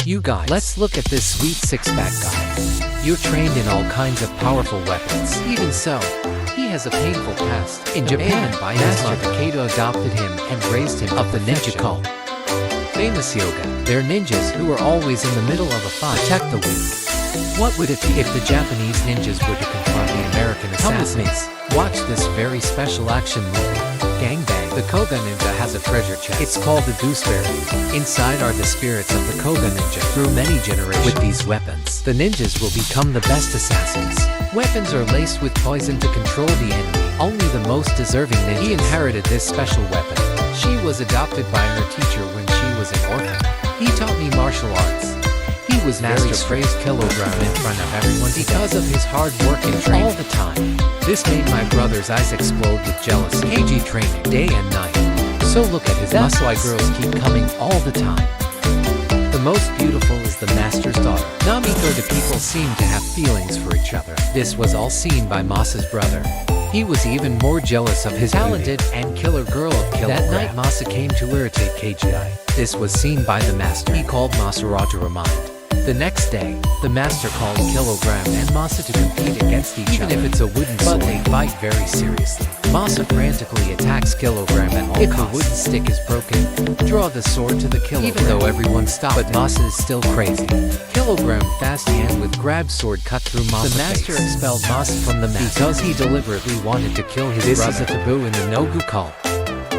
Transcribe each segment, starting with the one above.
You guys, let's look at this sweet six-pack guy. You're trained in all kinds of powerful weapons. Even so, he has a painful past. In Japan, Master Takeda adopted him and raised him of the ninja cult. Famous yoga. They're ninjas who are always in the middle of a fight. Protect the weak. What would it be if the Japanese ninjas were to confront the American assassins? Watch this very special action movie. Gangbang. The Koga Ninja has a treasure chest. It's called the Gooseberry. Inside are the spirits of the Koga Ninja through many generations. With these weapons, the ninjas will become the best assassins. Weapons are laced with poison to control the enemy. Only the most deserving ninjas. He inherited this special weapon. She was adopted by her teacher when she was an orphan. He taught me martial arts. He was very praised kilogram in front of everyone because of his hard work and training all the time. This made my brother's eyes explode with jealousy. KG training day and night. So look at his muscles. That's why girls keep coming all the time. The most beautiful is the master's daughter. Namiko. The people seem to have feelings for each other. This was all seen by Masa's brother. He was even more jealous of his talented and killer girl of Kilogram. That night Masa came to irritate KGI. This was seen by the master. He called Masa to remind. The next day, the master called Kilogram and Masa to compete against each other. Even if it's a wooden sword, they fight very seriously. Masa frantically attacks Kilogram at all costs. If the wooden stick is broken, draw the sword to the Kilogram. Even though everyone stopped, but Masa is still crazy. Kilogram fast hand with grab sword cut through Masa's The master expelled Masa from the match because he deliberately wanted to kill his brother. This is a taboo in the Nogu cult.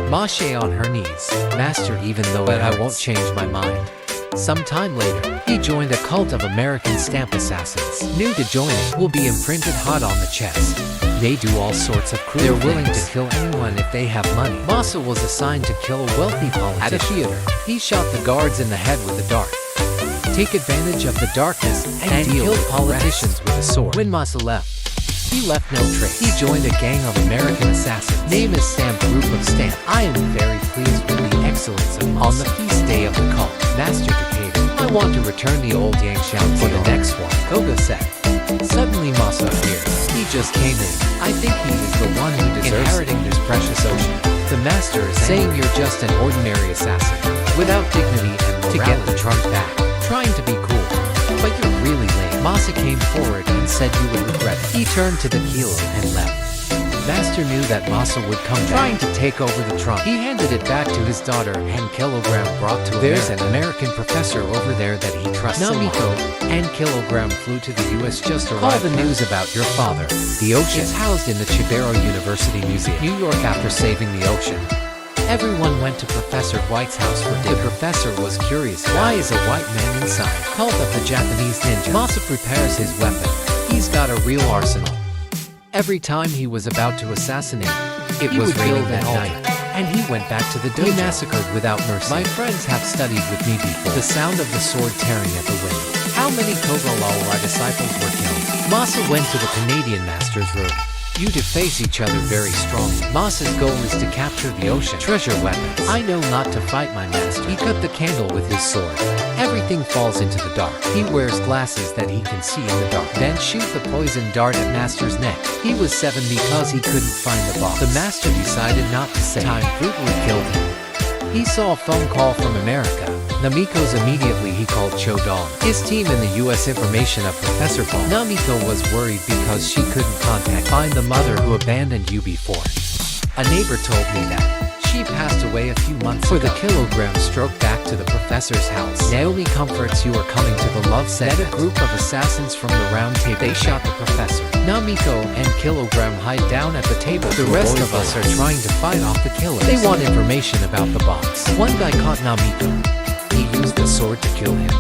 Mashe on her knees. Master, even though but I won't change my mind. Some time later, he joined a cult of American stamp assassins. New to joining will be imprinted hot on the chest. They do all sorts of cruel things. They're willing to kill anyone if they have money. Masa was assigned to kill a wealthy politician. At a theater, he shot the guards in the head with a dart. Take advantage of the darkness and kill politicians with a sword. When Masa left, he left no trace. He joined a gang of American assassins. Name is Stamp Group of Stamp. I am very pleased with the excellence of Masa. On the feast day of the cult, Master Takeda, I want to return the old Yangshan for the next one. Koga said. Suddenly Masa appeared. He just came in. I think he is the one who deserves inheriting this precious ocean. The master is saying you're just an ordinary assassin, without dignity and morality. To get the trunk back, trying to be cool. But you're really lame. Masa came forward and said you would regret it. He turned to the kilo and left. Master knew that Masa would come back, trying to take over the trunk. He handed it back to his daughter and Kilogram brought to There's an American professor over there that he trusts. Namiko and Kilogram flew to the US just arrived. Call the news about your father. The ocean is housed in the Chibaro University Museum, New York. After saving the ocean, everyone went to Professor White's house for dinner. The professor was curious. Why is a white man inside? Cult of the Japanese ninja. Masa prepares his weapon. He's got a real arsenal. Every time he was about to assassinate, it was raining that night, and he went back to the dojo. He massacred without mercy. My friends have studied with me before. The sound of the sword tearing at the wind. How many Kogalawa disciples were killed? Masa went to the Canadian master's room. You two face each other very strongly. Masa's goal is to capture the ocean. Treasure weapons. I know not to fight my master. He cut the candle with his sword. Everything falls into the dark. He wears glasses that he can see in the dark. Then shoot the poison dart at master's neck. He was 7 because he couldn't find the box. The master decided not to say. Time brutally killed him. He saw a phone call from America. Namiko's immediately he called Chodong, his team in the US information of Professor Paul. Namiko was worried because she couldn't find the mother who abandoned you before. A neighbor told me that she passed away a few months ago. For the Kilogram stroke back to the professor's house. Naomi comforts you are coming to the love set. A group of assassins from the round table. They shot the professor. Namiko and Kilogram hide down at the table. The rest of us are trying to fight off the killers. They want information about the box. One guy caught Namiko. He used the sword to kill him.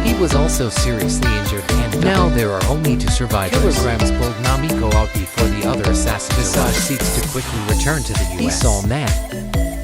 He was also seriously injured and now there are only 2 survivors. Kilograms pulled Namiko out before the other assassin seeks to quickly return to the US. He's all mad.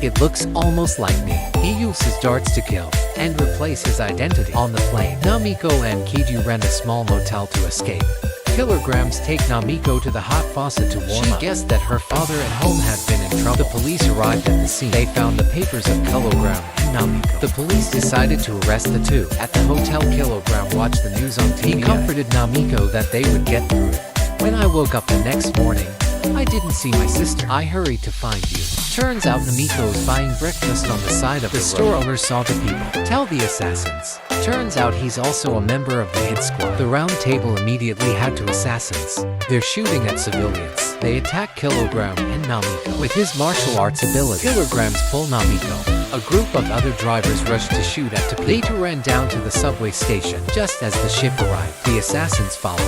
It looks almost like me. He used his darts to kill and replace his identity. On the plane, Namiko and Kiju rent a small motel to escape. Kilograms take Namiko to the hot faucet to warm up. She guessed that her father at home had been in trouble. The police arrived at the scene. They found the papers of Kilogram and Namiko. The police decided to arrest the two. At the hotel, Kilogram watched the news on TV. He comforted Namiko that they would get through it. When I woke up the next morning, I didn't see my sister. I hurried to find you. Turns out Namiko was buying breakfast on the side of the road. The store owner saw the people. Tell the assassins. Turns out he's also a member of the hit squad. The round table immediately had two assassins. They're shooting at civilians. They attack Kilogram and Namiko. With his martial arts ability, Kilograms pull Namiko. A group of other drivers rush to shoot at two. They ran down to the subway station. Just as the ship arrived, the assassins followed.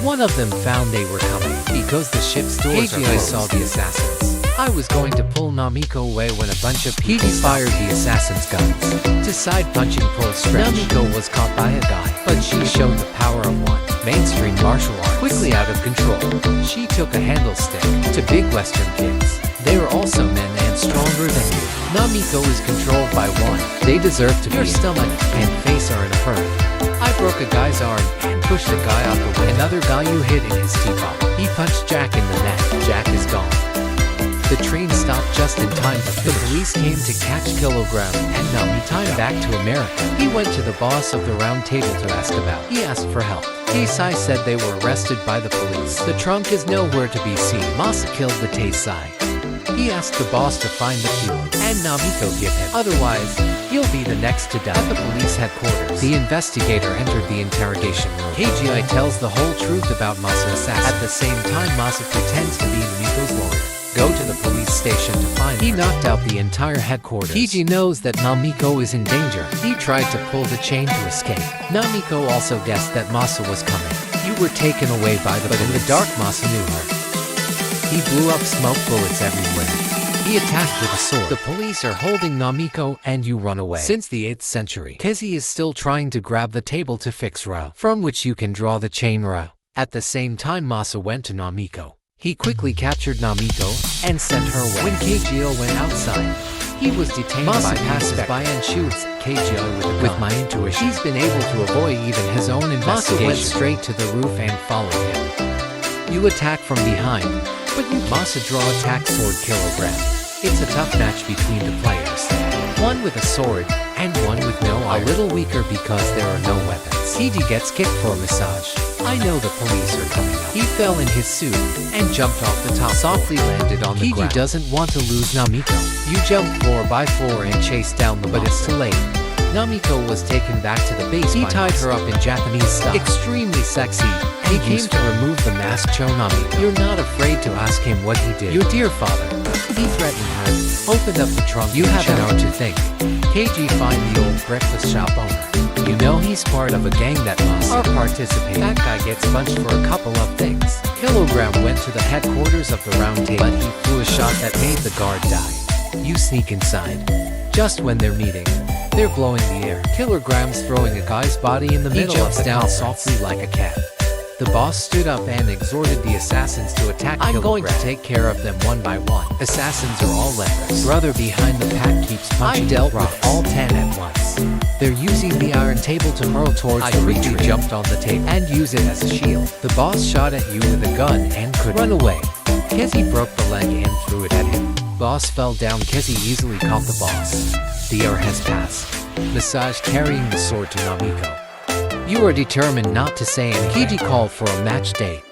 One of them found they were coming because the ship's doors are closed. Saw the assassins. I was going to pull Namiko away when a bunch of people fired the assassin's guns. To side punching pull stretch, Namiko was caught by a guy, but she showed the power of one. Mainstream martial arts. Quickly out of control, she took a handle stick to big Western kids. They were also men and stronger than you. Namiko is controlled by one. They deserve to be. Your stomach and face are in a hurry. I broke a guy's arm and pushed a guy out the way. Another guy you hit in his teapot. He punched Jack in the neck. Jack is gone. The train stopped just in time to finish. The police came to catch Kilogram and Nami time back to America. He went to the boss of the round table to ask about. He asked for help. Taisai said they were arrested by the police. The trunk is nowhere to be seen. Masa killed the Taisai. He asked the boss to find the key and Namiko give him. Otherwise, he'll be the next to die. At the police headquarters, the investigator entered the interrogation room. KGI tells the whole truth about Masa's assassin. At the same time, Masa pretends to be Namiko's lawyer. Go to the police station to find her. He knocked out the entire headquarters. Kiji knows that Namiko is in danger. He tried to pull the chain to escape. Namiko also guessed that Masa was coming. You were taken away by the police. But in the dark, Masa knew her. He blew up smoke bullets everywhere. He attacked with a sword. The police are holding Namiko and you run away. Since the 8th century, Kezi is still trying to grab the table to fix Ro, from which you can draw the chain Ro. At the same time, Masa went to Namiko. He quickly captured Namiko and sent her away. When KGO went outside, he was detained by passers-by and shoots KGO with a gun. With my intuition, he's been able to avoid even his own investigation. Masa went straight to the roof and followed him. You attack from behind, but you Masa draw attack sword Kilogram. It's a tough match between the players. One with a sword and one with no iron. A little weaker because there are no weapons. Kiji gets kicked for a massage. I know the police are coming up. He fell in his suit and jumped off the top. Softly landed on the ground. Kiji doesn't want to lose Namiko. You jump floor by floor and chase down the but it's too late. Namiko was taken back to the base. He tied her up in Japanese style. Extremely sexy. He came to remove the mask. Show Namiko. You're not afraid to ask him what he did. Your dear father. He threatened her. Opened up the trunk. You have an hour to think. KG find the old breakfast shop owner. You know he's part of a gang that must participate. That guy gets punched for a couple of things. Kilogram went to the headquarters of the round table, but he flew a shot that made the guard die. You sneak inside. Just when they're meeting, they're blowing the air. Kilogram's throwing a guy's body in the middle of the down softly like a cat. The boss stood up and exhorted the assassins to attack Kilogram. I'm going to take care of them one by one. Assassins are all lepers. Brother behind the pack keeps punching. I dealt with all 10 at once. They're using the iron table to hurl towards the retreat. Jumped on the table and use it as a shield. The boss shot at you with a gun and could run away. Kezi broke the leg and threw it at him. Boss fell down. Kezi easily caught the boss. The hour has passed. Massage carrying the sword to Namiko. You are determined not to say anything. Kiji called for a match date.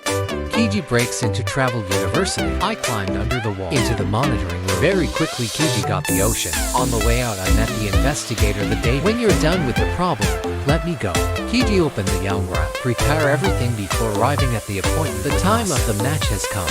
Kiji breaks into Travel University. I climbed under the wall into the monitoring room. Very quickly Kiji got the ocean. On the way out I met the investigator the day. When you're done with the problem, let me go. Kiji opened the Yangra. Prepare everything before arriving at the appointment. The time of the match has come.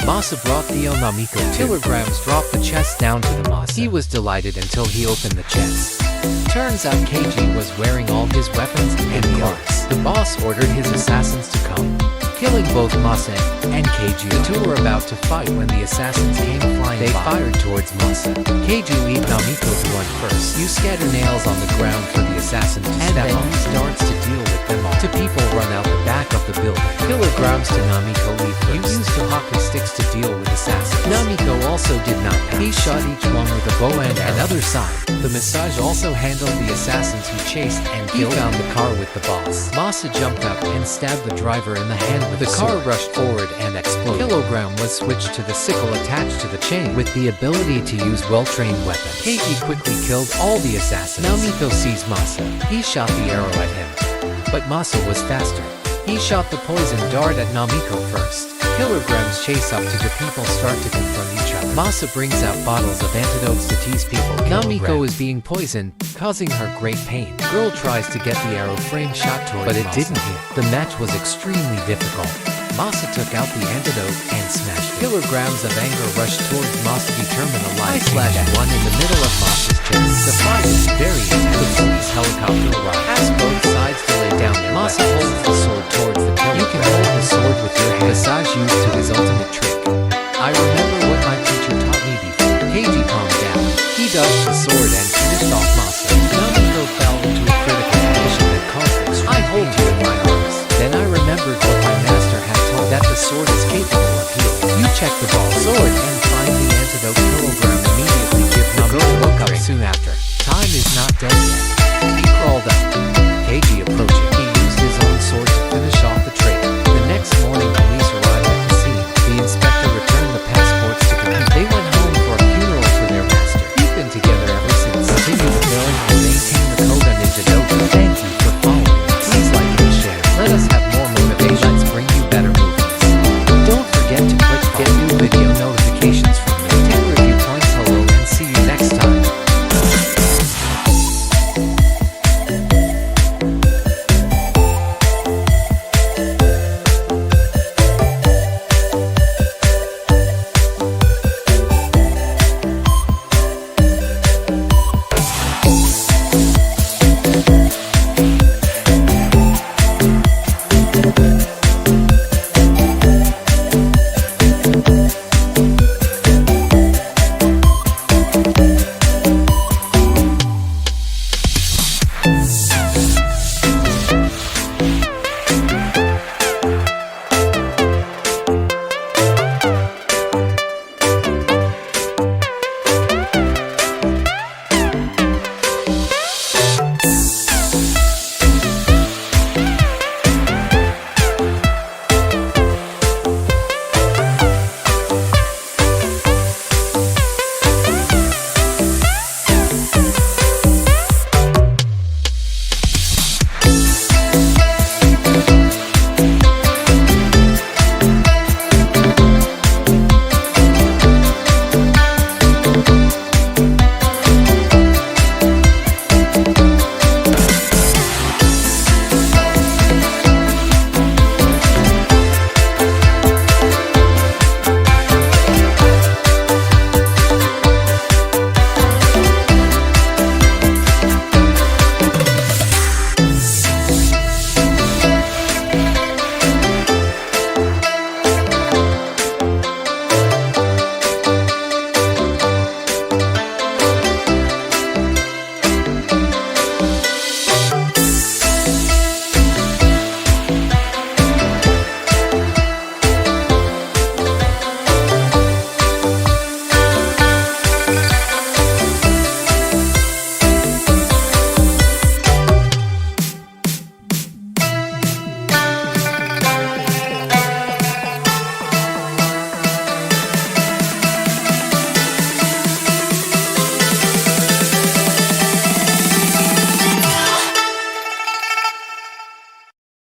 Masa brought the Namiko. Kilograms dropped the chest down to the Masa. He was delighted until he opened the chest. Turns out KG was wearing all his weapons and cards. The boss ordered his assassins to come, killing both Masa and KG. The two were about to fight when the assassins came flying. They fired towards Masa. KG lead Namiko to run first. You scatter nails on the ground for the assassins to step on. Use darts to deal with them all. Two people run out the back of the building. Kilograms to Namiko lead first. You used the hockey sticks to deal with assassins. Namiko also did not pass. He shot each one with a bow and another side. The massage also handled the assassins who chased and killed. He found the car with the boss. Masa jumped up and stabbed the driver in the hand with the car rushed forward and exploded. Kilogram was switched to the sickle attached to the chain with the ability to use well-trained weapons. Keiki quickly killed all the assassins. Namiko sees Masa. He shot the arrow at him, but Masa was faster. He shot the poison dart at Namiko first. Kilograms chase up to the people start to confront each other. Masa brings out bottles of antidotes to tease people. Namiko is being poisoned, causing her great pain. Girl tries to get the arrow frame shot towards But it Masa. Didn't hit. The match was extremely difficult. Masa took out the antidote and smashed it. Kilograms of anger rushed towards Masa, determined a life. I / one in the middle of Masa's chest. The fight is very intense. The police helicopter arrives. Ask both sides to lay down their Masa holds the sword towards the killer. You can hold the sword with your hand. Visage used to his ultimate trick. I remember what my teacher taught me before. Keiji calmed down. He dodged the sword and finished off Masa. Namiko fell into a critical condition that caused extreme I hold you in my arms. Then I remembered what my master had told that the sword is capable of healing. You check the ball sword and